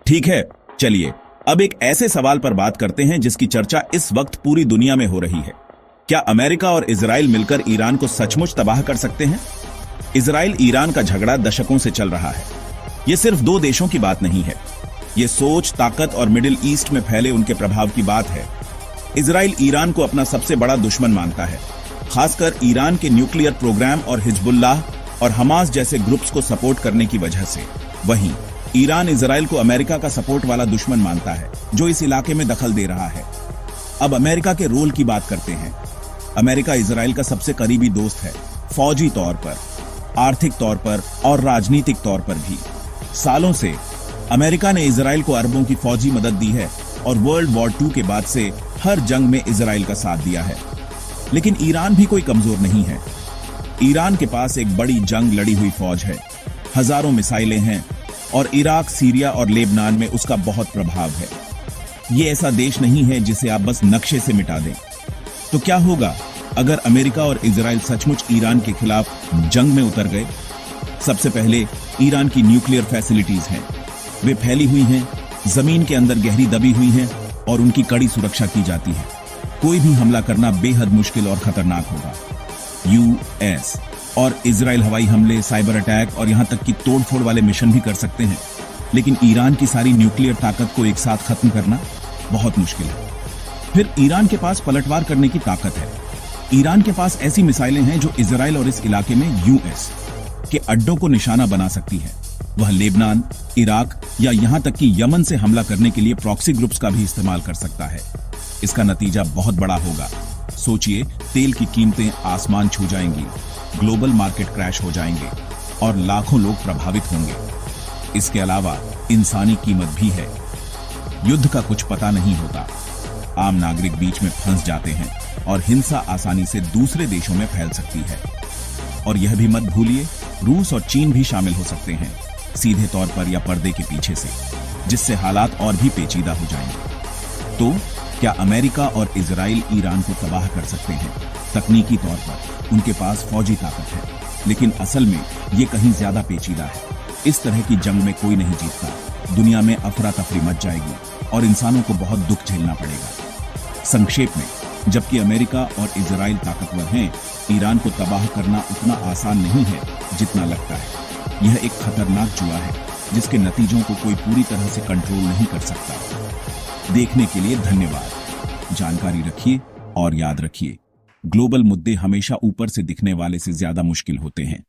ठीक है, चलिए अब एक ऐसे सवाल पर बात करते हैं जिसकी चर्चा इस वक्त पूरी दुनिया में हो रही है। क्या अमेरिका और इजराइल मिलकर ईरान को सचमुच तबाह कर सकते हैं? इजराइल ईरान का झगड़ा दशकों से चल रहा है। यह सिर्फ दो देशों की बात नहीं है, ये सोच, ताकत और मिडिल ईस्ट में फैले उनके प्रभाव की बात है। इजराइल ईरान को अपना सबसे बड़ा दुश्मन मानता है, खासकर ईरान के न्यूक्लियर प्रोग्राम और हिजबुल्लाह और हमास जैसे ग्रुप्स को सपोर्ट करने की वजह से। वहीं ईरान इजराइल को अमेरिका का सपोर्ट वाला दुश्मन मानता है, जो इस इलाके में दखल दे रहा है। अब अमेरिका के रोल की बात करते हैं। अमेरिका इजराइल का सबसे करीबी दोस्त है, फौजी तौर पर, आर्थिक तौर पर और राजनीतिक तौर पर भी। सालों से अमेरिका ने इजराइल को अरबों की फौजी मदद दी है और वर्ल्ड वॉर 2 के बाद से हर जंग में इजराइल का साथ दिया है। लेकिन ईरान भी कोई कमजोर नहीं है। ईरान के पास एक बड़ी जंग लड़ी हुई फौज है, हजारों मिसाइलें हैं और इराक, सीरिया और लेबनान में उसका बहुत प्रभाव है। ये ऐसा देश नहीं है जिसे आप बस नक्शे से मिटा दें। तो क्या होगा अगर अमेरिका और इजराइल सचमुच ईरान के खिलाफ जंग में उतर गए? सबसे पहले ईरान की न्यूक्लियर फैसिलिटीज हैं, वे फैली हुई हैं, जमीन के अंदर गहरी दबी हुई हैं और उनकी कड़ी सुरक्षा की जाती है। कोई भी हमला करना बेहद मुश्किल और खतरनाक होगा। यूएस और इजराइल हवाई हमले, साइबर अटैक और यहां तक कि तोड़फोड़ वाले मिशन भी कर सकते हैं, लेकिन ईरान की सारी न्यूक्लियर ताकत को एक साथ खत्म करना बहुत मुश्किल है। फिर ईरान के पास पलटवार करने की ताकत है। ईरान के पास ऐसी मिसाइलें हैं जो इजराइल और इस इलाके में यूएस के अड्डों को निशाना बना सकती है। वह लेबनान, इराक या यहां तक कि यमन से हमला करने के लिए प्रॉक्सी ग्रुप्स का भी इस्तेमाल कर सकता है। इसका नतीजा बहुत बड़ा होगा। सोचिए, तेल की कीमतें आसमान छू जाएंगी, ग्लोबल मार्केट क्रैश हो जाएंगे और लाखों लोग प्रभावित होंगे। इसके अलावा इंसानी कीमत भी है। युद्ध का कुछ पता नहीं होता, आम नागरिक बीच में फंस जाते हैं और हिंसा आसानी से दूसरे देशों में फैल सकती है। और यह भी मत भूलिए, रूस और चीन भी शामिल हो सकते हैं, सीधे तौर पर या पर्दे के पीछे से, जिससे हालात और भी पेचीदा हो जाएंगे। तो क्या अमेरिका और इजराइल ईरान को तबाह कर सकते हैं? तकनीकी तौर पर उनके पास फौजी ताकत है, लेकिन असल में ये कहीं ज्यादा पेचीदा है। इस तरह की जंग में कोई नहीं जीतता। दुनिया में अफरा तफरी मच जाएगी और इंसानों को बहुत दुख झेलना पड़ेगा। संक्षेप में, जबकि अमेरिका और इजराइल ताकतवर हैं, ईरान को तबाह करना उतना आसान नहीं है जितना लगता है। यह एक खतरनाक जुआ है जिसके नतीजों को कोई पूरी तरह से कंट्रोल नहीं कर सकता। देखने के लिए धन्यवाद। जानकारी रखिए और याद रखिए, ग्लोबल मुद्दे हमेशा ऊपर से दिखने वाले से ज्यादा मुश्किल होते हैं।